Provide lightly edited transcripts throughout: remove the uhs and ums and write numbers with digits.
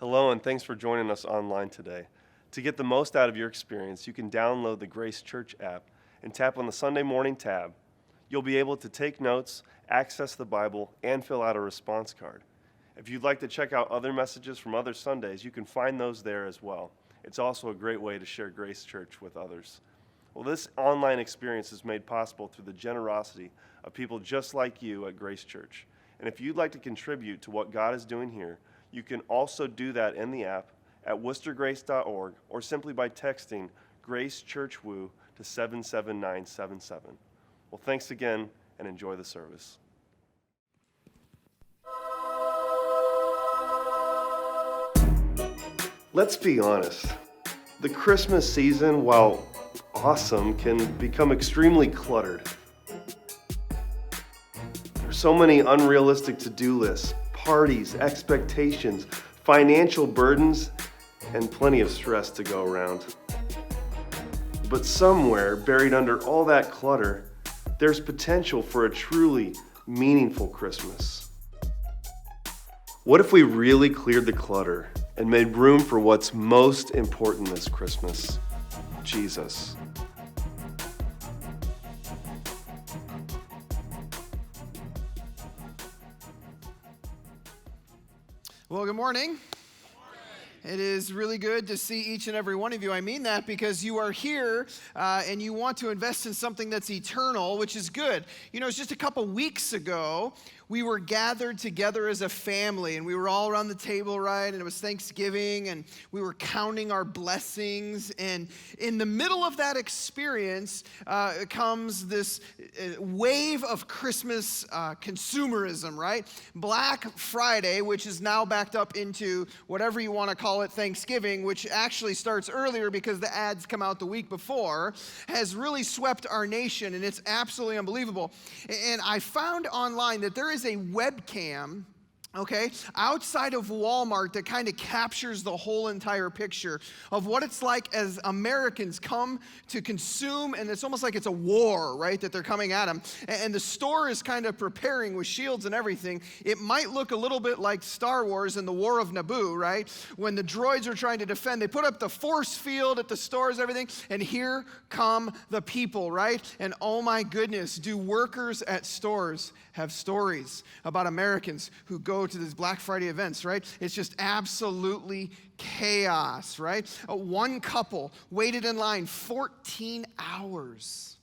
Hello, and thanks for joining us online today. To get the most out of your experience, you can download the Grace Church app and tap on the Sunday Morning tab. You'll be able to take notes, access the Bible, and fill out a response card. If you'd like to check out other messages from other Sundays, you can find those there as well. It's also a great way to share Grace Church with others. Well, this online experience is made possible through the generosity of people just like you at Grace Church. And if you'd like to contribute to what God is doing here, you can also do that in the app at worcestergrace.org or simply by texting Grace Church Woo to 77977. Well, thanks again and enjoy the service. Let's be honest. The Christmas season, while awesome, can become extremely cluttered. There's so many unrealistic to-do lists, parties, expectations, financial burdens, and plenty of stress to go around. But somewhere, buried under all that clutter, there's potential for a truly meaningful Christmas. What if we really cleared the clutter and made room for what's most important this Christmas? Jesus. Well, good morning. It is really good to see each and every one of you. I mean that because you are here and you want to invest in something that's eternal, which is good. You know, it's just a couple weeks ago, we were gathered together as a family, and we were all around the table, right? And it was Thanksgiving, and we were counting our blessings. And in the middle of that experience comes this wave of Christmas consumerism, right? Black Friday, which is now backed up into whatever you want to call it, Thanksgiving, which actually starts earlier because the ads come out the week before, has really swept our nation, and it's absolutely unbelievable. And I found online that there is a webcam, okay, outside of Walmart that kind of captures the whole entire picture of what it's like as Americans come to consume, and it's almost like it's a war, right, that they're coming at them. And the store is kind of preparing with shields and everything. It might look a little bit like Star Wars and the War of Naboo, right? When the droids are trying to defend, they put up the force field at the stores, everything, and here come the people, right? And oh my goodness, do workers at stores have stories about Americans who go to these Black Friday events, right? It's just absolutely chaos, right? One couple waited in line 14 hours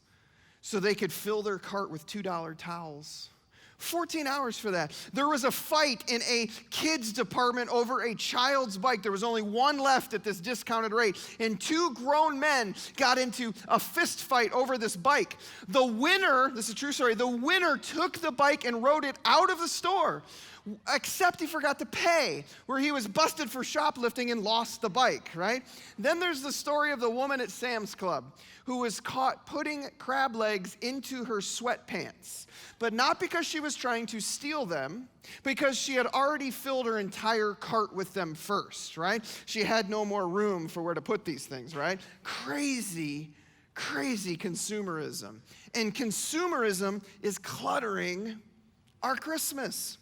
so they could fill their cart with $2 towels. 14 hours for that. There was a fight in a kids department over a child's bike. There was only one left at this discounted rate. And two grown men got into a fist fight over this bike. The winner, this is a true story, the winner took the bike and rode it out of the store. Except he forgot to pay, where he was busted for shoplifting and lost the bike, right? Then there's the story of the woman at Sam's Club who was caught putting crab legs into her sweatpants, but not because she was trying to steal them, because she had already filled her entire cart with them first, right? She had no more room for where to put these things, right? Crazy consumerism. And consumerism is cluttering our Christmas.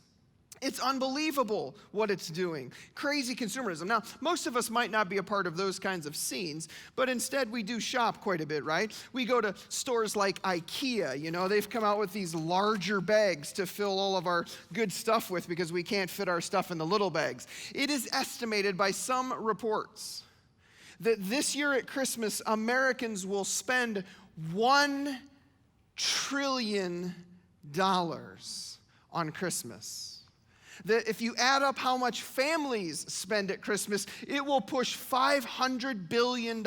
It's unbelievable what it's doing. Crazy consumerism. Now, most of us might not be a part of those kinds of scenes, but instead we do shop quite a bit, right? We go to stores like IKEA. You know, they've come out with these larger bags to fill all of our good stuff with because we can't fit our stuff in the little bags. It is estimated by some reports that this year at Christmas, Americans will spend $1 trillion on Christmas. That if you add up how much families spend at Christmas, it will push $500 billion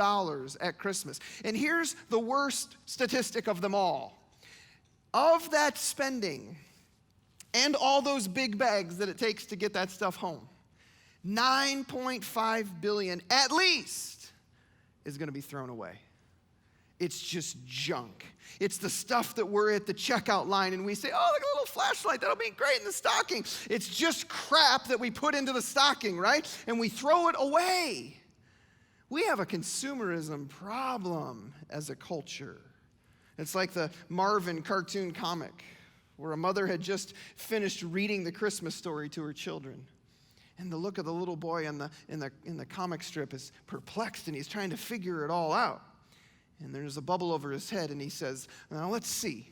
at Christmas. And here's the worst statistic of them all. Of that spending and all those big bags that it takes to get that stuff home, $9.5 billion at least is going to be thrown away. It's just junk. It's the stuff that we're at the checkout line and we say, oh, look at a little flashlight, that'll be great in the stocking. It's just crap that we put into the stocking, right? And we throw it away. We have a consumerism problem as a culture. It's like the Marvin cartoon comic where a mother had just finished reading the Christmas story to her children. And the look of the little boy in the comic strip is perplexed, and he's trying to figure it all out. And there's a bubble over his head, and he says, now let's see.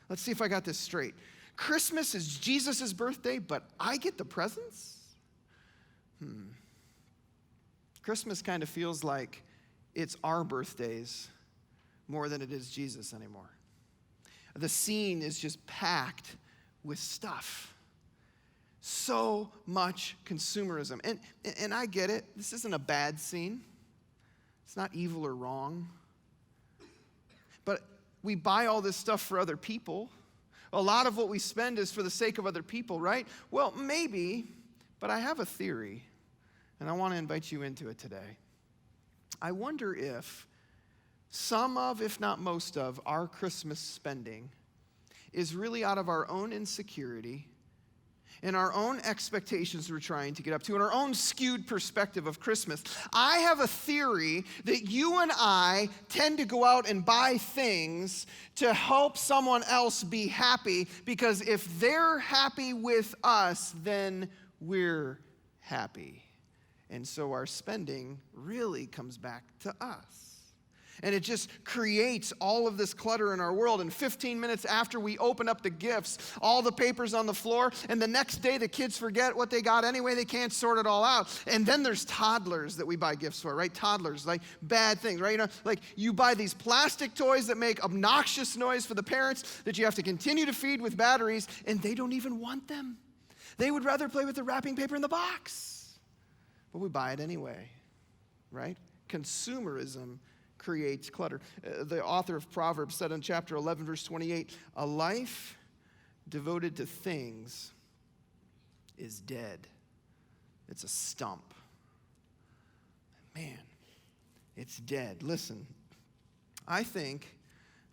Let's see if I got this straight. Christmas is Jesus' birthday, but I get the presents? Christmas kind of feels like it's our birthdays more than it is Jesus anymore. The scene is just packed with stuff. So much consumerism. And I get it. This isn't a bad scene. It's not evil or wrong. But we buy all this stuff for other people. A lot of what we spend is for the sake of other people, right? Well, maybe, but I have a theory, and I want to invite you into it today. I wonder if some of, if not most of, our Christmas spending is really out of our own insecurity and our own expectations we're trying to get up to, and our own skewed perspective of Christmas. I have a theory that you and I tend to go out and buy things to help someone else be happy, because if they're happy with us, then we're happy. And so our spending really comes back to us. And it just creates all of this clutter in our world. And 15 minutes after we open up the gifts, all the paper's on the floor, and the next day the kids forget what they got anyway. They can't sort it all out. And then there's toddlers that we buy gifts for, right? Toddlers, like bad things, right? You know, like you buy these plastic toys that make obnoxious noise for the parents that you have to continue to feed with batteries, and they don't even want them. They would rather play with the wrapping paper in the box. But we buy it anyway, right? Consumerism creates clutter. The author of Proverbs said in chapter 11, verse 28, a life devoted to things is dead. It's a stump. Man, it's dead. Listen, I think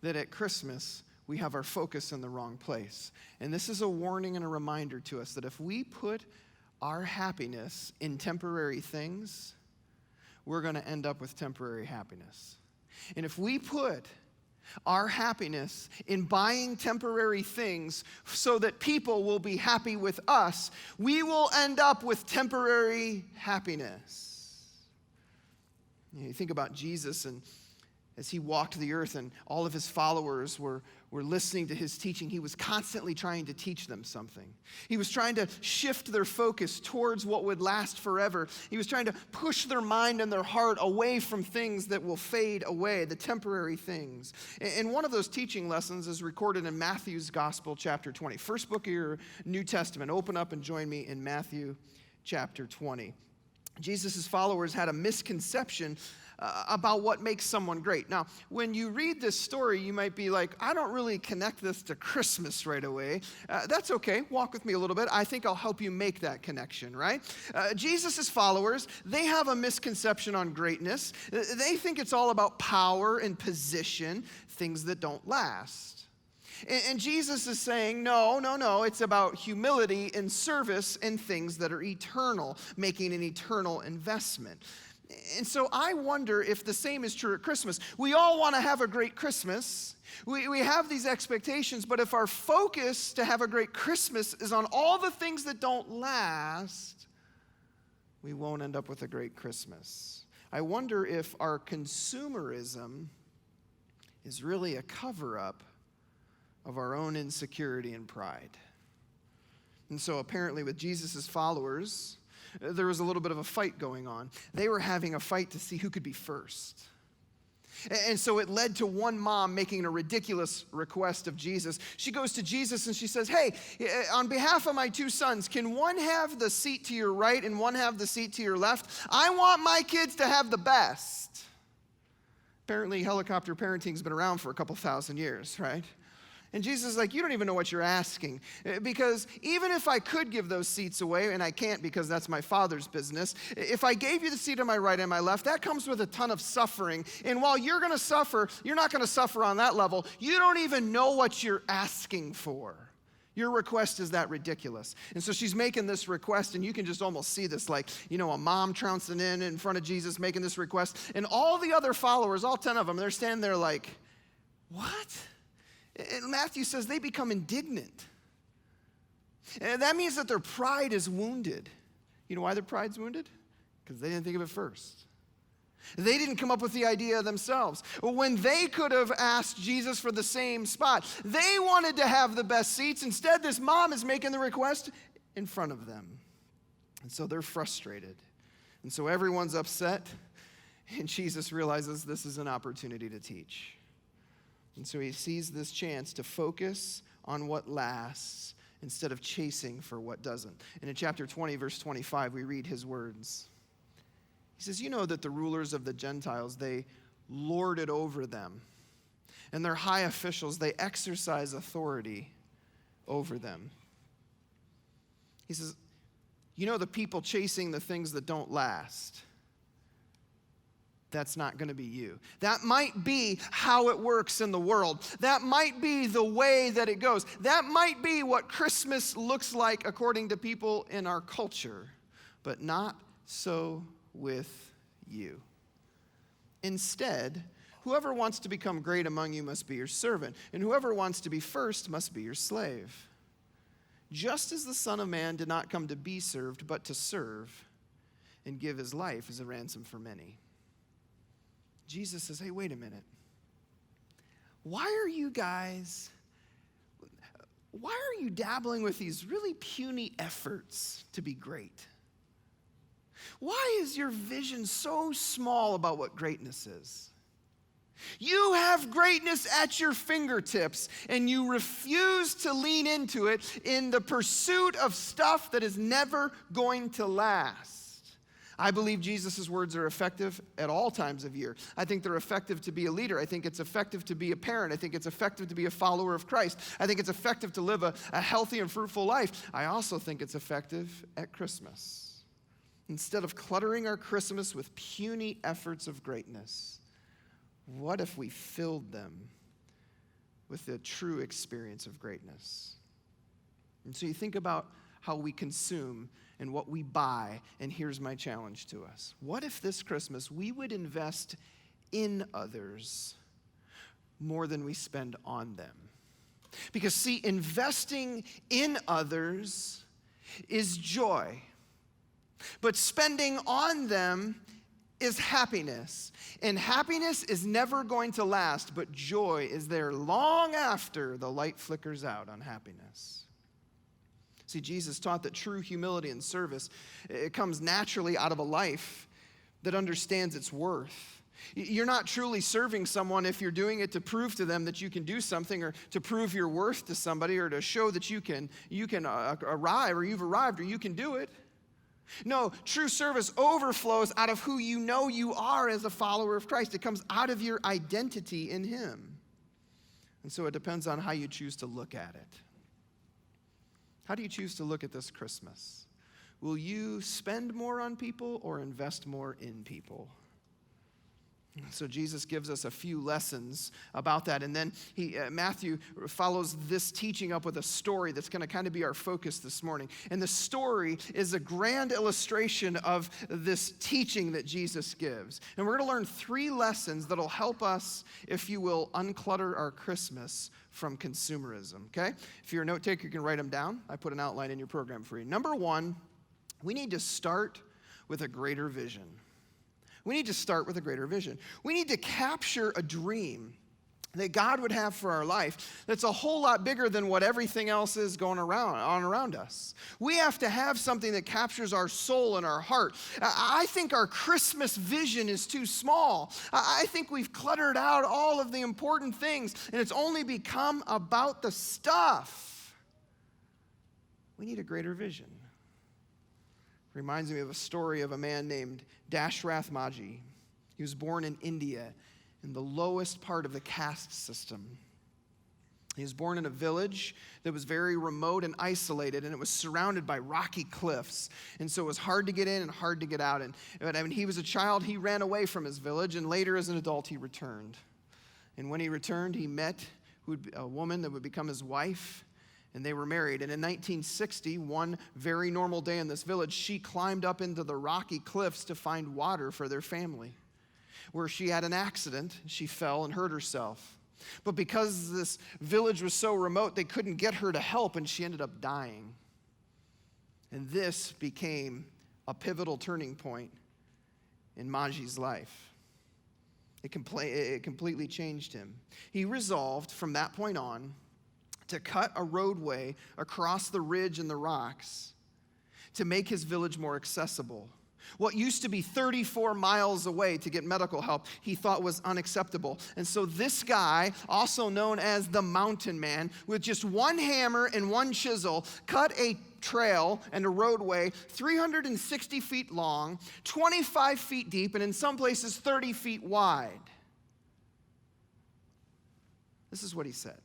that at Christmas, we have our focus in the wrong place. And this is a warning and a reminder to us that if we put our happiness in temporary things, we're going to end up with temporary happiness. And if we put our happiness in buying temporary things so that people will be happy with us, we will end up with temporary happiness. You think about Jesus, and as he walked the earth and all of his followers were listening to his teaching, he was constantly trying to teach them something. He was trying to shift their focus towards what would last forever. He was trying to push their mind and their heart away from things that will fade away, the temporary things. And one of those teaching lessons is recorded in Matthew's Gospel, chapter 20. First book of your New Testament. Open up and join me in Matthew chapter 20. Jesus' followers had a misconception about what makes someone great. Now, when you read this story, you might be like, I don't really connect this to Christmas right away. That's okay. Walk with me a little bit. I think I'll help you make that connection, right? Jesus' followers, they have a misconception on greatness. They think it's all about power and position, things that don't last. And Jesus is saying, no, it's about humility and service and things that are eternal, making an eternal investment. And so I wonder if the same is true at Christmas. We all want to have a great Christmas. We have these expectations, but if our focus to have a great Christmas is on all the things that don't last, we won't end up with a great Christmas. I wonder if our consumerism is really a cover-up of our own insecurity and pride. And so apparently with Jesus' followers, there was a little bit of a fight going on. They were having a fight to see who could be first. And so it led to one mom making a ridiculous request of Jesus. She goes to Jesus and she says, hey, on behalf of my two sons, can one have the seat to your right and one have the seat to your left? I want my kids to have the best. Apparently, helicopter parenting's been around for a couple thousand years, right? And Jesus is like, you don't even know what you're asking. Because even if I could give those seats away, and I can't because that's my Father's business, if I gave you the seat on my right and my left, that comes with a ton of suffering. And while you're going to suffer, you're not going to suffer on that level. You don't even know what you're asking for. Your request is that ridiculous. And so she's making this request, and you can just almost see this, like, a mom trouncing in front of Jesus making this request. And all the other followers, all 10 of them, they're standing there like, what? And Matthew says they become indignant. And that means that their pride is wounded. You know why their pride's wounded? Because they didn't think of it first. They didn't come up with the idea themselves. When they could have asked Jesus for the same spot, they wanted to have the best seats. Instead, this mom is making the request in front of them. And so they're frustrated. And so everyone's upset. And Jesus realizes this is an opportunity to teach. And so he sees this chance to focus on what lasts instead of chasing for what doesn't. And in chapter 20, verse 25, we read his words. He says, you know that the rulers of the Gentiles, they lord it over them. And their high officials, they exercise authority over them. He says, you know the people chasing the things that don't last. That's not going to be you. That might be how it works in the world. That might be the way that it goes. That might be what Christmas looks like according to people in our culture, but not so with you. Instead, whoever wants to become great among you must be your servant, and whoever wants to be first must be your slave. Just as the Son of Man did not come to be served, but to serve and give his life as a ransom for many. Jesus says, hey, wait a minute. Why are you dabbling with these really puny efforts to be great? Why is your vision so small about what greatness is? You have greatness at your fingertips, and you refuse to lean into it in the pursuit of stuff that is never going to last. I believe Jesus' words are effective at all times of year. I think they're effective to be a leader. I think it's effective to be a parent. I think it's effective to be a follower of Christ. I think it's effective to live a healthy and fruitful life. I also think it's effective at Christmas. Instead of cluttering our Christmas with puny efforts of greatness, what if we filled them with the true experience of greatness? And so you think about how we consume and what we buy, and here's my challenge to us. What if this Christmas we would invest in others more than we spend on them? Because see, investing in others is joy, but spending on them is happiness. And happiness is never going to last, but joy is there long after the light flickers out on happiness. See, Jesus taught that true humility and service, it comes naturally out of a life that understands its worth. You're not truly serving someone if you're doing it to prove to them that you can do something, or to prove your worth to somebody, or to show that you can arrive, or you've arrived, or you can do it. No, true service overflows out of who you know you are as a follower of Christ. It comes out of your identity in him. And so it depends on how you choose to look at it. How do you choose to look at this Christmas? Will you spend more on people or invest more in people? So Jesus gives us a few lessons about that. And then Matthew follows this teaching up with a story that's going to kind of be our focus this morning. And the story is a grand illustration of this teaching that Jesus gives. And we're going to learn 3 lessons that'll help us, if you will, unclutter our Christmas from consumerism, okay? If you're a note taker, you can write them down. I put an outline in your program for you. Number 1, we need to start with a greater vision. We need to start with a greater vision. We need to capture a dream that God would have for our life that's a whole lot bigger than what everything else is going around us. We have to have something that captures our soul and our heart. I think our Christmas vision is too small. I think we've cluttered out all of the important things, and it's only become about the stuff. We need a greater vision. Reminds me of a story of a man named Dashrath Maji. He was born in India in the lowest part of the caste system. He was born in a village that was very remote and isolated, and it was surrounded by rocky cliffs. And so it was hard to get in and hard to get out. And when he was a child, he ran away from his village, and later as an adult, he returned. And when he returned, he met a woman that would become his wife, and they were married. And in 1960, one very normal day in this village, she climbed up into the rocky cliffs to find water for their family, where she had an accident. She fell and hurt herself. But because this village was so remote, they couldn't get her to help, and she ended up dying. And this became a pivotal turning point in Maji's life. It completely changed him. He resolved from that point on to cut a roadway across the ridge and the rocks to make his village more accessible. What used to be 34 miles away to get medical help, he thought was unacceptable. And so this guy, also known as the Mountain Man, with just one hammer and one chisel, cut a trail and a roadway 360 feet long, 25 feet deep, and in some places 30 feet wide. This is what he said.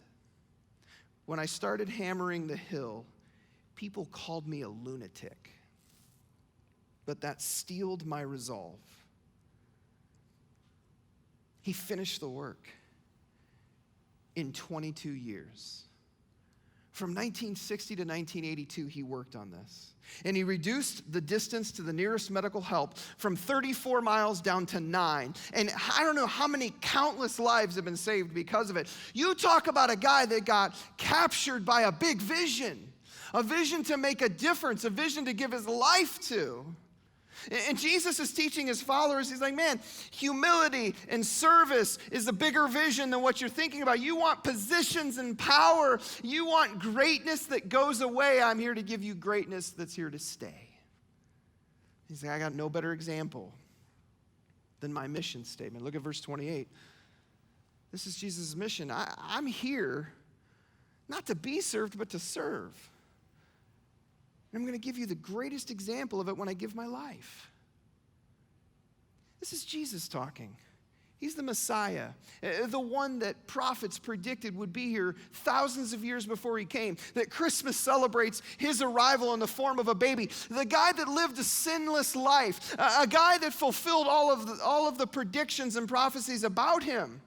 When I started hammering the hill, people called me a lunatic. But that steeled my resolve. He finished the work in 22 years. From 1960 to 1982, he worked on this. And he reduced the distance to the nearest medical help from 34 miles down to 9. And I don't know how many countless lives have been saved because of it. You talk about a guy that got captured by a big vision, a vision to make a difference, a vision to give his life to. And Jesus is teaching his followers, he's like, man, humility and service is a bigger vision than what you're thinking about. You want positions and power. You want greatness that goes away. I'm here to give you greatness that's here to stay. He's like, I got no better example than my mission statement. Look at verse 28. This is Jesus' mission. I'm here not to be served, but to serve. And I'm going to give you the greatest example of it when I give my life. This is Jesus talking. He's the Messiah, the one that prophets predicted would be here thousands of years before he came, that Christmas celebrates his arrival in the form of a baby, the guy that lived a sinless life, a guy that fulfilled all of the predictions and prophecies about him.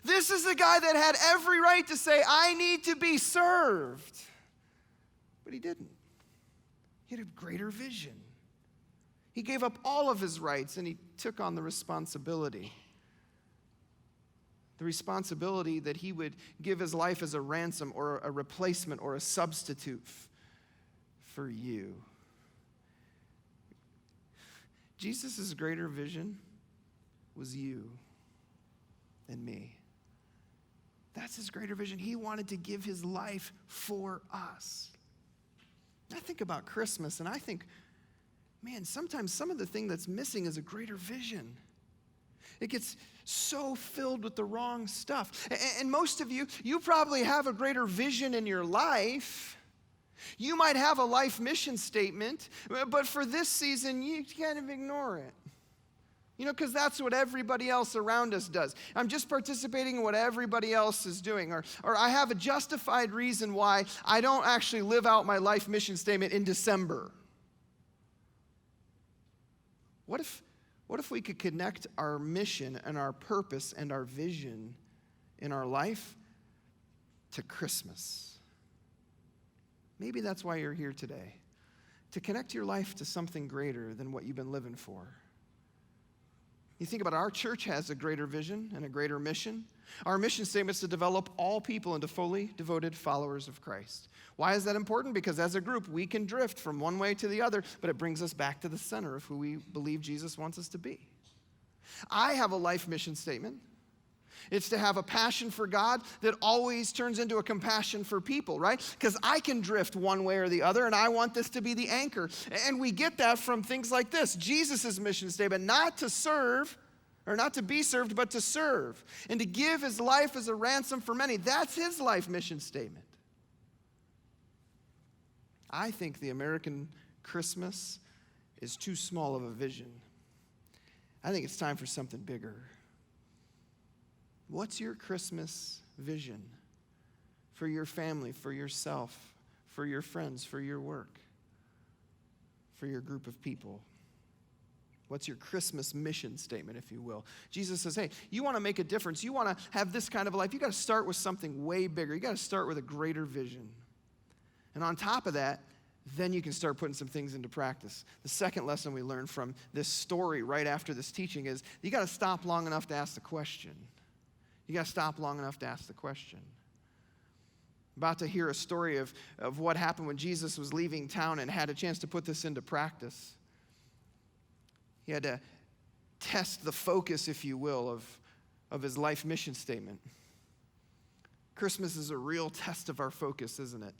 This is the guy that had every right to say, I need to be served. But he didn't. He had a greater vision. He gave up all of his rights and he took on the responsibility. The responsibility that he would give his life as a ransom or a replacement or a substitute for you. Jesus' greater vision was you and me. That's his greater vision. He wanted to give his life for us. I think about Christmas and I think, man, sometimes some of the thing that's missing is a greater vision. It gets so filled with the wrong stuff. And most of you probably have a greater vision in your life. You might have a life mission statement, but for this season, you kind of ignore it. You know, because that's what everybody else around us does. I'm just participating in what everybody else is doing. Or I have a justified reason why I don't actually live out my life mission statement in December. What if we could connect our mission and our purpose and our vision in our life to Christmas? Maybe that's why you're here today. To connect your life to something greater than what you've been living for. You think about it, our church has a greater vision and a greater mission. Our mission statement is to develop all people into fully devoted followers of Christ. Why is that important? Because as a group, we can drift from one way to the other, but it brings us back to the center of who we believe Jesus wants us to be. I have a life mission statement. It's to have a passion for God that always turns into a compassion for people, right? Because I can drift one way or the other, and I want this to be the anchor. And we get that from things like this. Jesus' mission statement, not to serve, or not to be served, but to serve. And to give his life as a ransom for many. That's his life mission statement. I think the American Christmas is too small of a vision. I think it's time for something bigger. What's your Christmas vision for your family, for yourself, for your friends, for your work, for your group of people? What's your Christmas mission statement, if you will? Jesus says, hey, you want to make a difference. You want to have this kind of a life. You got to start with something way bigger. You got to start with a greater vision. And on top of that, then you can start putting some things into practice. The second lesson we learned from this story right after this teaching is you got to stop long enough to ask the question. You got to stop long enough to ask the question. About to hear a story of what happened when Jesus was leaving town and had a chance to put this into practice. He had to test the focus, if you will, of his life mission statement. Christmas is a real test of our focus, isn't it?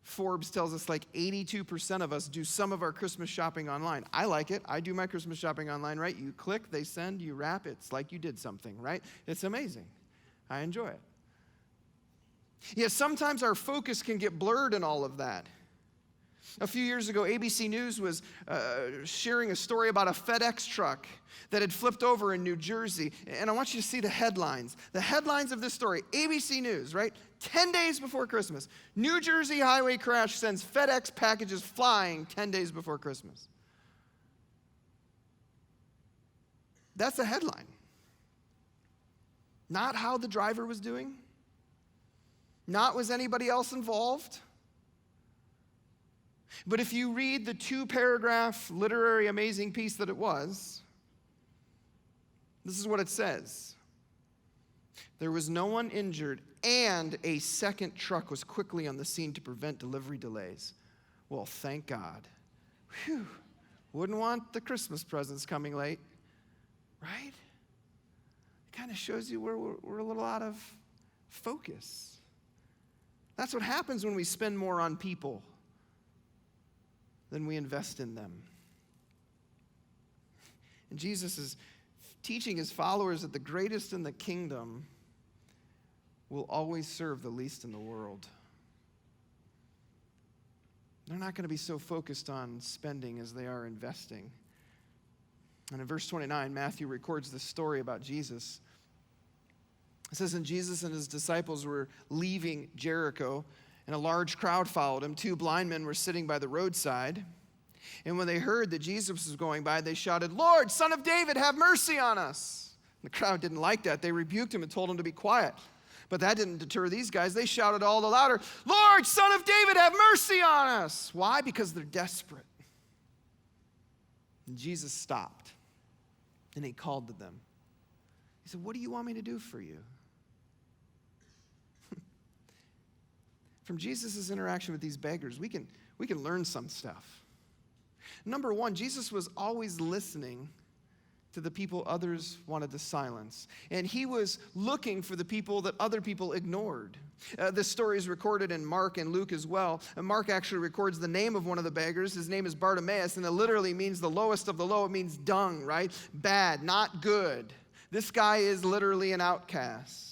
Forbes tells us like 82% of us do some of our Christmas shopping online. I like it. I do my Christmas shopping online, right? You click, they send, you wrap. It's like you did something, right? It's amazing. I enjoy it. Yet sometimes our focus can get blurred in all of that. A few years ago, ABC News was sharing a story about a FedEx truck that had flipped over in New Jersey. And I want you to see the headlines. The headlines of this story, ABC News, right? 10 days before Christmas, New Jersey highway crash sends FedEx packages flying 10 days before Christmas. That's the headline. Not how the driver was doing. Not was anybody else involved. But if you read the 2-paragraph literary amazing piece that it was, this is what it says. There was no one injured, and a second truck was quickly on the scene to prevent delivery delays. Well, thank God. Whew. Wouldn't want the Christmas presents coming late, right? It kind of shows you where we're a little out of focus. That's what happens when we spend more on people than we invest in them. And Jesus is teaching his followers that the greatest in the kingdom will always serve the least in the world. They're not going to be so focused on spending as they are investing. And in verse 29, Matthew records this story about Jesus. It says, and Jesus and his disciples were leaving Jericho, and a large crowd followed him. 2 blind men were sitting by the roadside. And when they heard that Jesus was going by, they shouted, Lord, Son of David, have mercy on us. The crowd didn't like that. They rebuked him and told him to be quiet. But that didn't deter these guys. They shouted all the louder, Lord, Son of David, have mercy on us. Why? Because they're desperate. And Jesus stopped, and he called to them. He said, what do you want me to do for you? From Jesus' interaction with these beggars, we can learn some stuff. Number one, Jesus was always listening to the people others wanted to silence. And he was looking for the people that other people ignored. This story is recorded in Mark and Luke as well. And Mark actually records the name of one of the beggars. His name is Bartimaeus, and it literally means the lowest of the low. It means dung, right? Bad, not good. This guy is literally an outcast.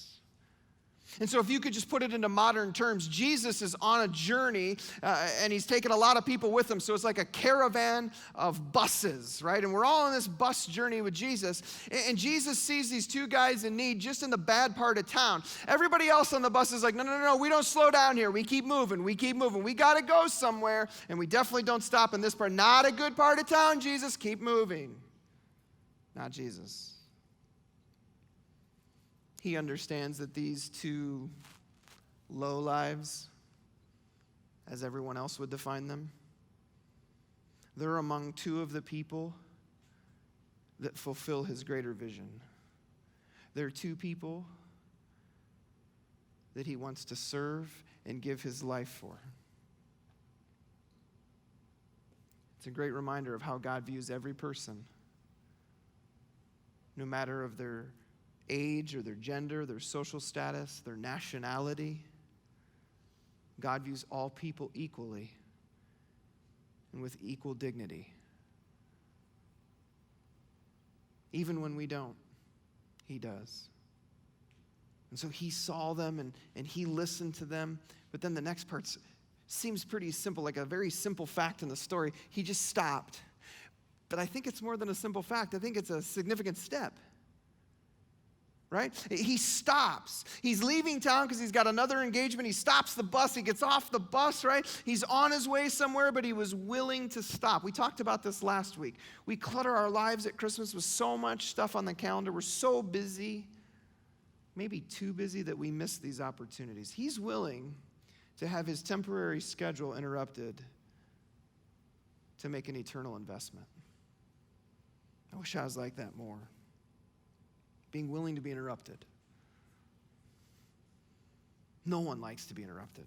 And so if you could just put it into modern terms, Jesus is on a journey, and he's taken a lot of people with him. So it's like a caravan of buses, right? And we're all on this bus journey with Jesus. And Jesus sees these 2 guys in need just in the bad part of town. Everybody else on the bus is like, no, we don't slow down here. We keep moving. We got to go somewhere, and we definitely don't stop in this part. Not a good part of town, Jesus. Keep moving. Not Jesus. He understands that these 2 low lives, as everyone else would define them, they're among 2 of the people that fulfill his greater vision. They're 2 people that he wants to serve and give his life for. It's a great reminder of how God views every person, no matter of their age or their gender, their social status, their nationality. God views all people equally and with equal dignity. Even when we don't, he does. And so he saw them and he listened to them. But then the next part seems pretty simple, like a very simple fact in the story. He just stopped. But I think it's more than a simple fact. I think it's a significant step. Right? He stops. He's leaving town because he's got another engagement. He stops the bus. He gets off the bus, right? He's on his way somewhere, but he was willing to stop. We talked about this last week. We clutter our lives at Christmas with so much stuff on the calendar. We're so busy, maybe too busy, that we miss these opportunities. He's willing to have his temporary schedule interrupted to make an eternal investment. I wish I was like that more. Being willing to be interrupted. No one likes to be interrupted.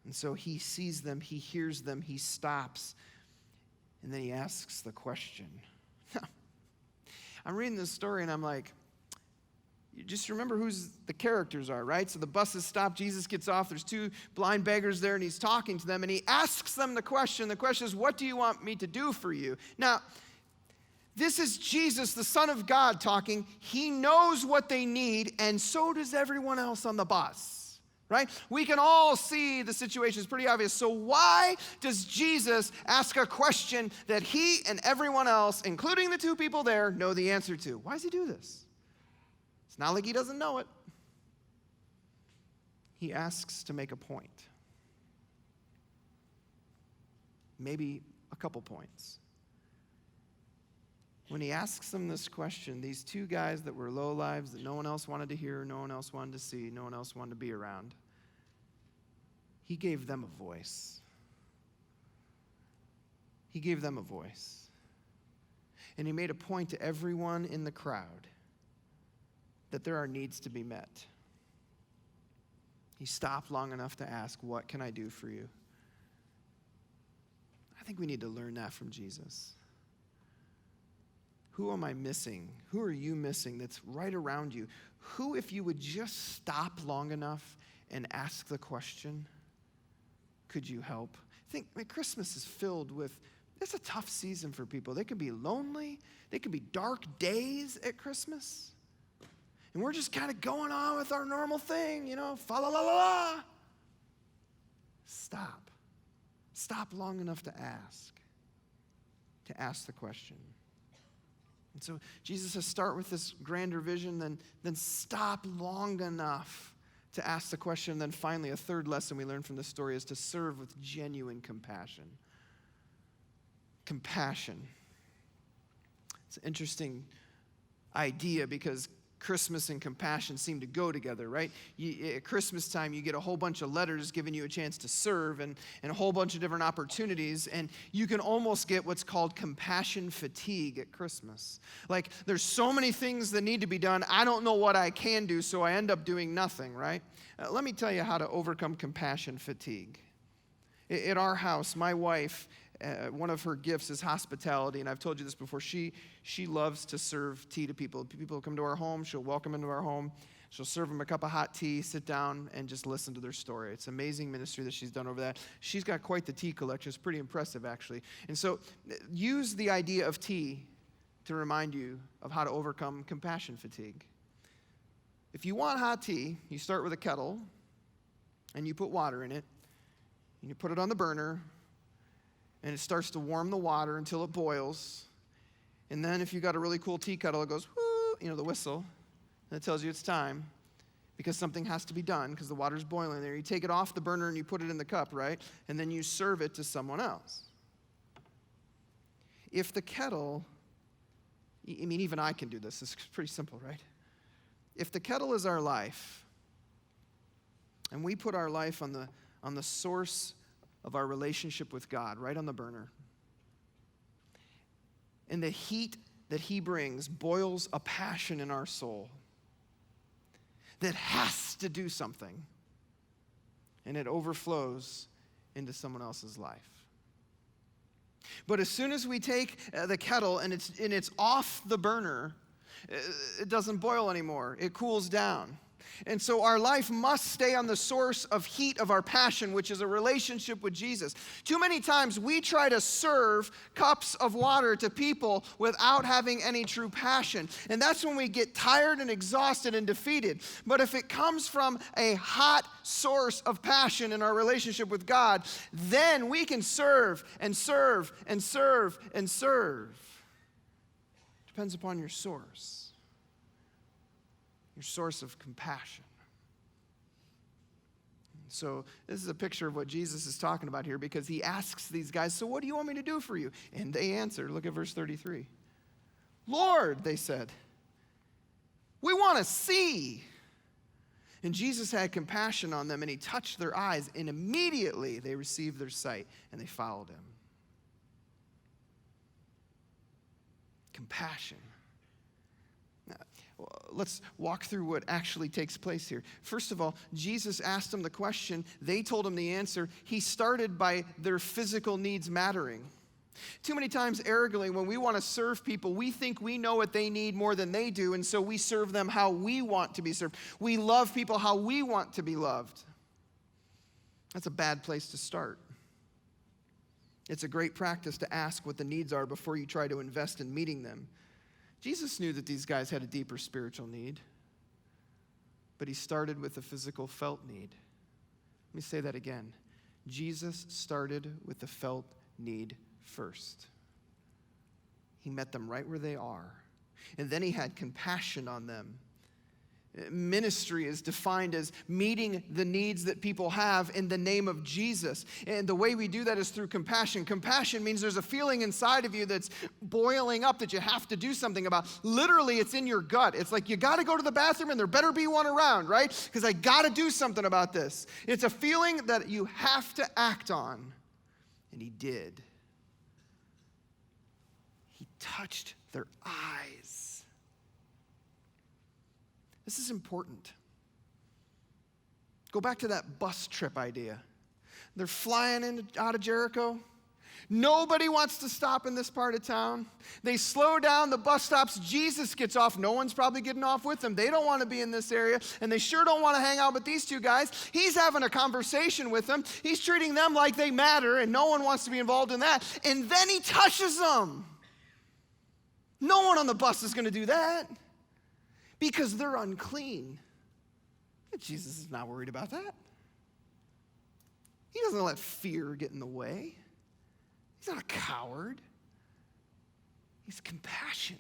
And so he sees them, he hears them, he stops. And then he asks the question. I'm reading this story and I'm like, you just remember who the characters are, right? So the bus is stopped, Jesus gets off, there's two blind beggars there, and he's talking to them, and he asks them the question. The question is, what do you want me to do for you? Now, this is Jesus, the Son of God, talking. He knows what they need, and so does everyone else on the bus, right? We can all see the situation is pretty obvious. So why does Jesus ask a question that he and everyone else, including the two people there, know the answer to? Why does he do this? It's not like he doesn't know it. He asks to make a point. Maybe a couple points. When he asks them this question, these two guys that were lowlives that no one else wanted to hear, no one else wanted to see, no one else wanted to be around, he gave them a voice. He gave them a voice. And he made a point to everyone in the crowd that there are needs to be met. He stopped long enough to ask, what can I do for you? I think we need to learn that from Jesus. Who am I missing? Who are you missing that's right around you? Who, if you would just stop long enough and ask the question, could you help? Christmas is filled with, it's a tough season for people. They could be lonely. They could be dark days at Christmas. And we're just kind of going on with our normal thing, fa la la la la. Stop. Stop long enough to ask the question. And so Jesus says, start with this grander vision, then stop long enough to ask the question. And then finally, a third lesson we learn from this story is to serve with genuine compassion. Compassion. It's an interesting idea because Christmas and compassion seem to go together, right? At Christmas time, you get a whole bunch of letters giving you a chance to serve and a whole bunch of different opportunities, and you can almost get what's called compassion fatigue at Christmas. Like, there's so many things that need to be done, I don't know what I can do, so I end up doing nothing, right? Let me tell you how to overcome compassion fatigue. At our house, my wife, one of her gifts is hospitality, and I've told you this before. She loves to serve tea to people. People come to our home, she'll welcome them into our home. She'll serve them a cup of hot tea, sit down, and just listen to their story. It's amazing ministry that she's done over that. She's got quite the tea collection. It's pretty impressive, actually. And so use the idea of tea to remind you of how to overcome compassion fatigue. If you want hot tea, you start with a kettle, and you put water in it, and you put it on the burner, and it starts to warm the water until it boils. And then if you got a really cool tea kettle, it goes, whoo, the whistle. And it tells you it's time because something has to be done because the water's boiling there. You take it off the burner and you put it in the cup, right? And then you serve it to someone else. If the kettle, even I can do this. It's pretty simple, right? If the kettle is our life and we put our life on the source of our relationship with God, right on the burner. And the heat that he brings boils a passion in our soul that has to do something. And it overflows into someone else's life. But as soon as we take the kettle and it's off the burner, it doesn't boil anymore. It cools down. And so our life must stay on the source of heat of our passion, which is a relationship with Jesus. Too many times we try to serve cups of water to people without having any true passion. And that's when we get tired and exhausted and defeated. But if it comes from a hot source of passion in our relationship with God, then we can serve and serve and serve and serve. Depends upon your source. Your source of compassion. So this is a picture of what Jesus is talking about here because he asks these guys, so what do you want me to do for you? And they answer, look at verse 33. Lord, they said, we want to see. And Jesus had compassion on them and he touched their eyes and immediately they received their sight and they followed him. Compassion. Let's walk through what actually takes place here. First of all, Jesus asked them the question. They told him the answer. He started by their physical needs mattering. Too many times, arrogantly, when we want to serve people, we think we know what they need more than they do, and so we serve them how we want to be served. We love people how we want to be loved. That's a bad place to start. It's a great practice to ask what the needs are before you try to invest in meeting them. Jesus knew that these guys had a deeper spiritual need, but he started with a physical felt need. Let me say that again. Jesus started with the felt need first. He met them right where they are, and then he had compassion on them. Ministry is defined as meeting the needs that people have in the name of Jesus. And the way we do that is through compassion. Compassion means there's a feeling inside of you that's boiling up that you have to do something about. Literally, it's in your gut. It's like you got to go to the bathroom and there better be one around, right? Because I got to do something about this. It's a feeling that you have to act on. And he did. He touched their eyes. This is important. Go back to that bus trip idea. They're flying out of Jericho. Nobody wants to stop in this part of town. They slow down, the bus stops, Jesus gets off. No one's probably getting off with them. They don't want to be in this area, and they sure don't want to hang out with these two guys. He's having a conversation with them. He's treating them like they matter, and no one wants to be involved in that. And then he touches them. No one on the bus is going to do that, because they're unclean. Jesus is not worried about that. He doesn't let fear get in the way. He's not a coward. He's compassion.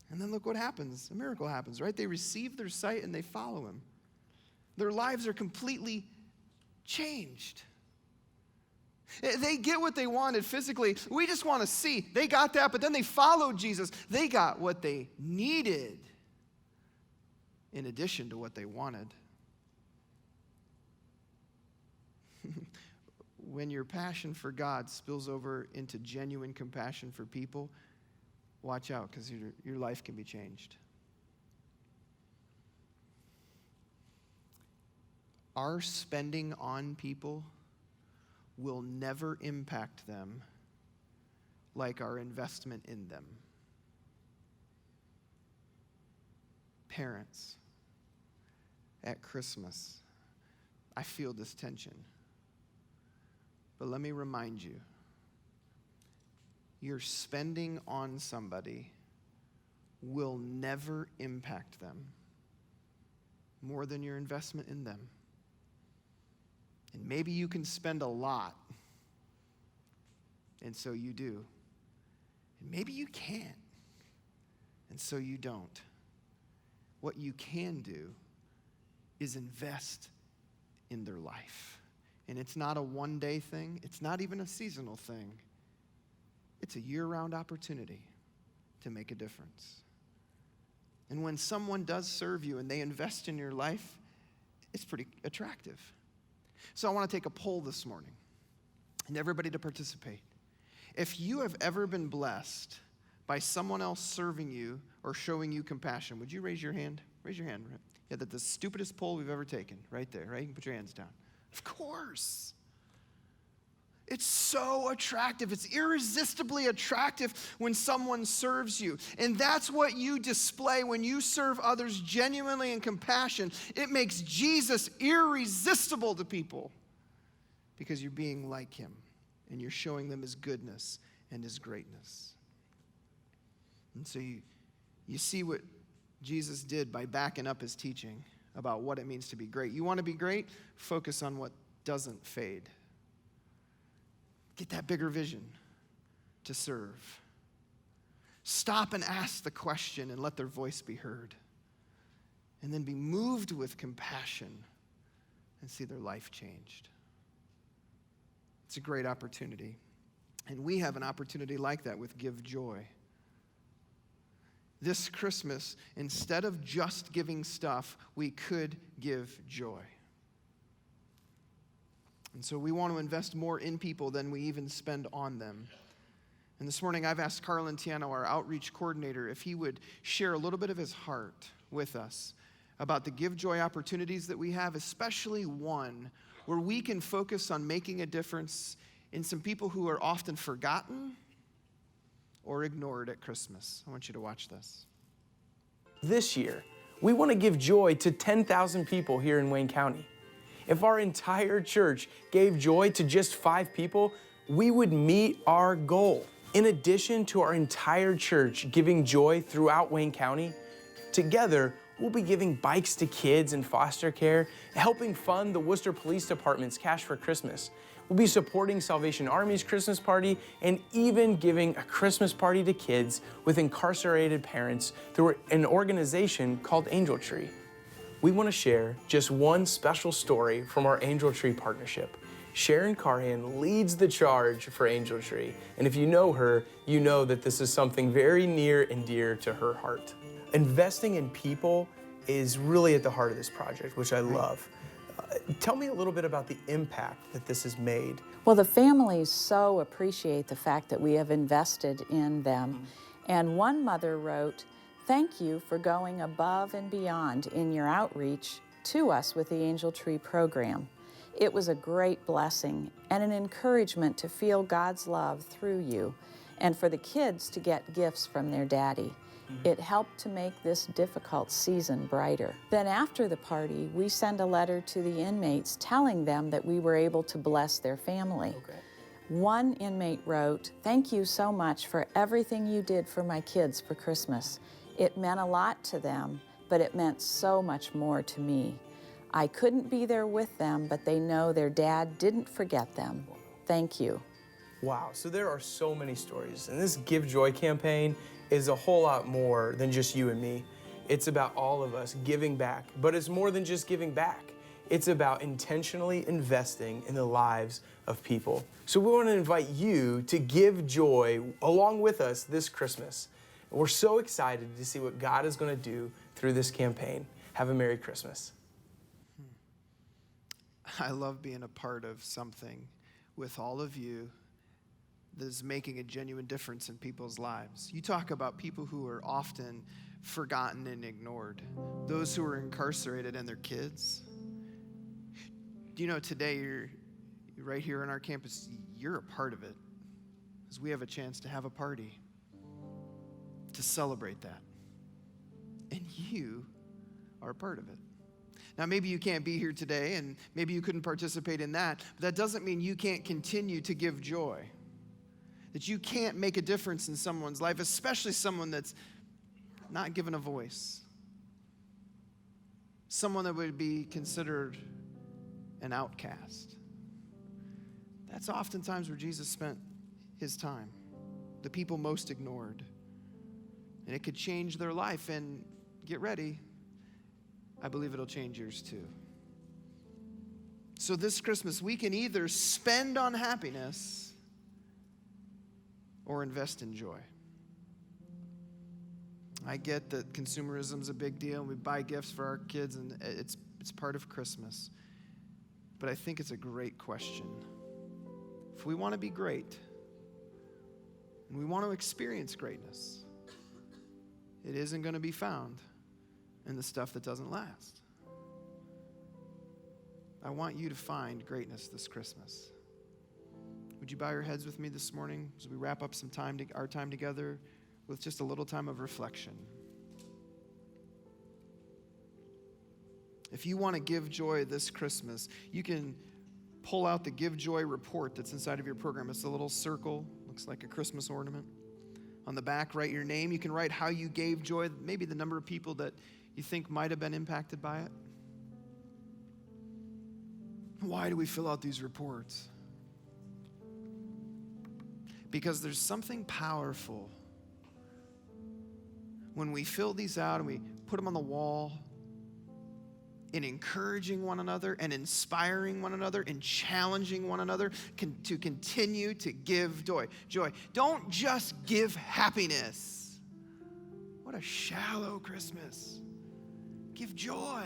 And then look what happens. A miracle happens, right? They receive their sight and they follow him. Their lives are completely changed. They get what they wanted physically. We just want to see. They got that, but then they followed Jesus. They got what they needed in addition to what they wanted. When your passion for God spills over into genuine compassion for people, watch out, because your life can be changed. Our spending on people will never impact them like our investment in them. Parents, at Christmas, I feel this tension. But let me remind you, your spending on somebody will never impact them more than your investment in them. And maybe you can spend a lot, and so you do. And maybe you can't, and so you don't. What you can do is invest in their life. And it's not a one-day thing. It's not even a seasonal thing. It's a year-round opportunity to make a difference. And when someone does serve you and they invest in your life, it's pretty attractive. So I want to take a poll this morning and everybody to participate. If you have ever been blessed by someone else serving you or showing you compassion, would you raise your hand? Raise your hand. Yeah, that's the stupidest poll we've ever taken, right there, right? You can put your hands down. Of course. It's so attractive. It's irresistibly attractive when someone serves you. And that's what you display when you serve others genuinely in compassion. It makes Jesus irresistible to people because you're being like him and you're showing them his goodness and his greatness. And so you see what Jesus did by backing up his teaching about what it means to be great. You want to be great? Focus on what doesn't fade. Get that bigger vision to serve. Stop and ask the question and let their voice be heard. And then be moved with compassion and see their life changed. It's a great opportunity. And we have an opportunity like that with Give Joy. This Christmas, instead of just giving stuff, we could give joy. And so we want to invest more in people than we even spend on them. And this morning I've asked Carlin Tiano, our outreach coordinator, if he would share a little bit of his heart with us about the Give Joy opportunities that we have, especially one where we can focus on making a difference in some people who are often forgotten or ignored at Christmas. I want you to watch this. This year, we want to give joy to 10,000 people here in Wayne County. If our entire church gave joy to just 5 people, we would meet our goal. In addition to our entire church giving joy throughout Wayne County, together we'll be giving bikes to kids in foster care, helping fund the Wooster Police Department's Cash for Christmas. We'll be supporting Salvation Army's Christmas party and even giving a Christmas party to kids with incarcerated parents through an organization called Angel Tree. We want to share just one special story from our Angel Tree partnership. Sharon Carhan leads the charge for Angel Tree, and if you know her, you know that this is something very near and dear to her heart. Investing in people is really at the heart of this project, which I love. Tell me a little bit about the impact that this has made. Well, the families so appreciate the fact that we have invested in them. And one mother wrote, "Thank you for going above and beyond in your outreach to us with the Angel Tree program. It was a great blessing and an encouragement to feel God's love through you and for the kids to get gifts from their daddy. It helped to make this difficult season brighter." Then after the party, we send a letter to the inmates telling them that we were able to bless their family. Okay. One inmate wrote, "Thank you so much for everything you did for my kids for Christmas. It meant a lot to them, but it meant so much more to me. I couldn't be there with them, but they know their dad didn't forget them. Thank you." Wow, so there are so many stories, and this Give Joy campaign is a whole lot more than just you and me. It's about all of us giving back, but it's more than just giving back. It's about intentionally investing in the lives of people. So we want to invite you to give joy along with us this Christmas. We're so excited to see what God is going to do through this campaign. Have a Merry Christmas. I love being a part of something with all of you that is making a genuine difference in people's lives. You talk about people who are often forgotten and ignored, those who are incarcerated and their kids. Do you know today you're right here on our campus, you're a part of it, because we have a chance to have a party to celebrate that. And you are a part of it. Now, maybe you can't be here today, and maybe you couldn't participate in that, but that doesn't mean you can't continue to give joy, that you can't make a difference in someone's life, especially someone that's not given a voice, someone that would be considered an outcast. That's oftentimes where Jesus spent his time, the people most ignored. And it could change their life, and get ready, I believe it'll change yours too. So this Christmas, we can either spend on happiness or invest in joy. I get that consumerism's a big deal, and we buy gifts for our kids, and it's part of Christmas. But I think it's a great question. If we want to be great, and we want to experience greatness, it isn't going to be found in the stuff that doesn't last. I want you to find greatness this Christmas. Would you bow your heads with me this morning as we wrap up our time together with just a little time of reflection? If you want to give joy this Christmas, you can pull out the Give Joy report that's inside of your program. It's a little circle, looks like a Christmas ornament. On the back, write your name. You can write how you gave joy, maybe the number of people that you think might have been impacted by it. Why do we fill out these reports? Because there's something powerful when we fill these out and we put them on the wall, in encouraging one another and inspiring one another and challenging one another to continue to give joy. Don't just give happiness. What a shallow Christmas. Give joy.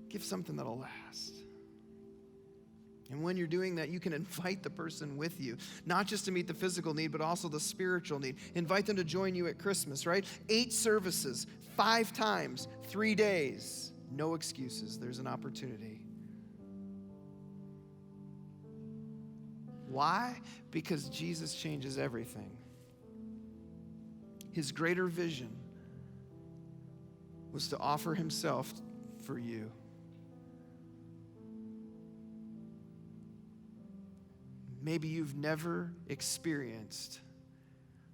Give something that'll last. And when you're doing that, you can invite the person with you, not just to meet the physical need, but also the spiritual need. Invite them to join you at Christmas, right? 8 services, 5 times, 3 days. No excuses. There's an opportunity. Why? Because Jesus changes everything. His greater vision was to offer himself for you. Maybe you've never experienced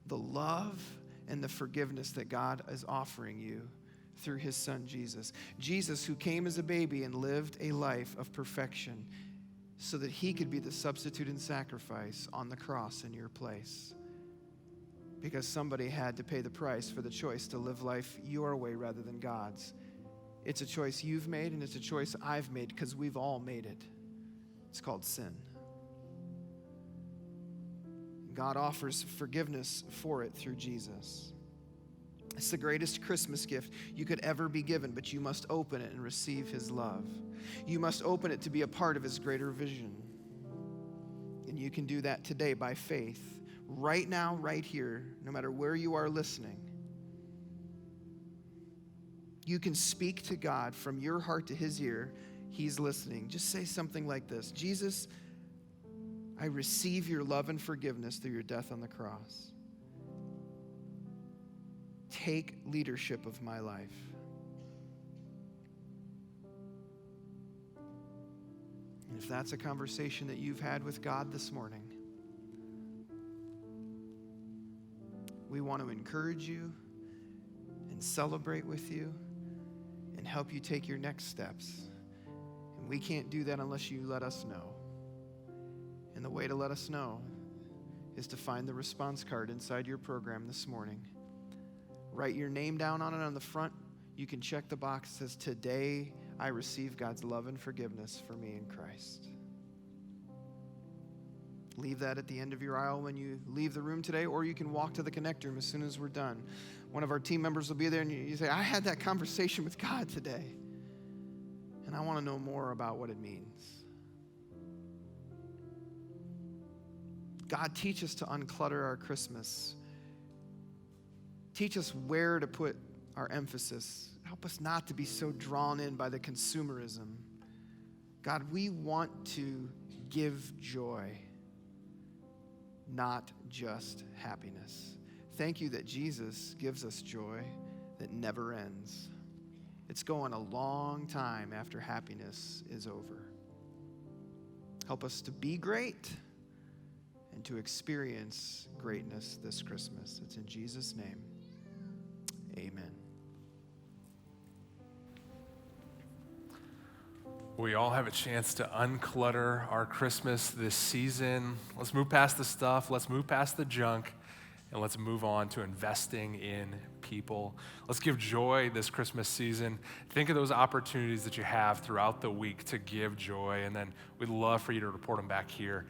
the love and the forgiveness that God is offering you through his son Jesus. Jesus, who came as a baby and lived a life of perfection so that he could be the substitute and sacrifice on the cross in your place. Because somebody had to pay the price for the choice to live life your way rather than God's. It's a choice you've made, and it's a choice I've made, because we've all made it. It's called sin. God offers forgiveness for it through Jesus. It's the greatest Christmas gift you could ever be given, but you must open it and receive his love. You must open it to be a part of his greater vision. And you can do that today by faith. Right now, right here, no matter where you are listening, you can speak to God from your heart to his ear. He's listening. Just say something like this: Jesus, I receive your love and forgiveness through your death on the cross. Take leadership of my life. And if that's a conversation that you've had with God this morning, we want to encourage you and celebrate with you and help you take your next steps. And we can't do that unless you let us know. And the way to let us know is to find the response card inside your program this morning. Write your name down on it on the front. You can check the box that says, today I receive God's love and forgiveness for me in Christ. Leave that at the end of your aisle when you leave the room today, or you can walk to the connect room as soon as we're done. One of our team members will be there, and you say, I had that conversation with God today, and I want to know more about what it means. God, teach us to unclutter our Christmas. Teach us where to put our emphasis. Help us not to be so drawn in by the consumerism. God, we want to give joy, not just happiness. Thank you that Jesus gives us joy that never ends. It's going a long time after happiness is over. Help us to be great and to experience greatness this Christmas. It's in Jesus' name. Amen. We all have a chance to unclutter our Christmas this season. Let's move past the stuff. Let's move past the junk. And let's move on to investing in people. Let's give joy this Christmas season. Think of those opportunities that you have throughout the week to give joy. And then we'd love for you to report them back here.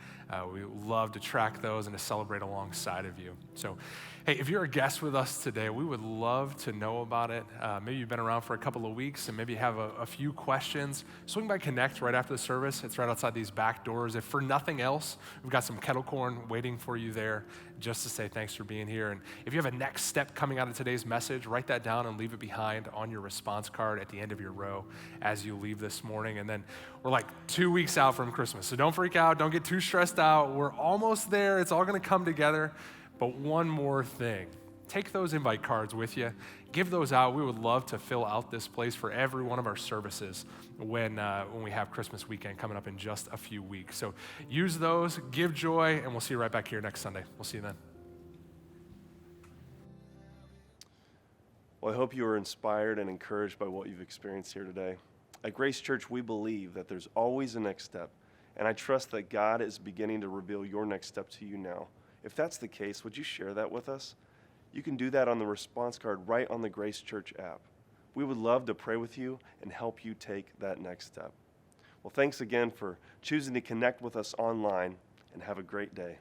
We love to track those and to celebrate alongside of you. So, hey, if you're a guest with us today, we would love to know about it. Maybe you've been around for a couple of weeks and maybe you have a few questions. Swing by Connect right after the service. It's right outside these back doors. If for nothing else, we've got some kettle corn waiting for you there just to say thanks for being here. And if you have a next step coming out of today's message, write that down and leave it behind on your response card at the end of your row as you leave this morning. And then we're like 2 weeks out from Christmas. So don't freak out. Don't get too stressed out. We're almost there. It's all going to come together. But one more thing, take those invite cards with you. Give those out. We would love to fill out this place for every one of our services when we have Christmas weekend coming up in just a few weeks. So use those, give joy, and we'll see you right back here next Sunday. We'll see you then. Well, I hope you were inspired and encouraged by what you've experienced here today. At Grace Church, we believe that there's always a next step, and I trust that God is beginning to reveal your next step to you now. If that's the case, would you share that with us? You can do that on the response card right on the Grace Church app. We would love to pray with you and help you take that next step. Well, thanks again for choosing to connect with us online, and have a great day.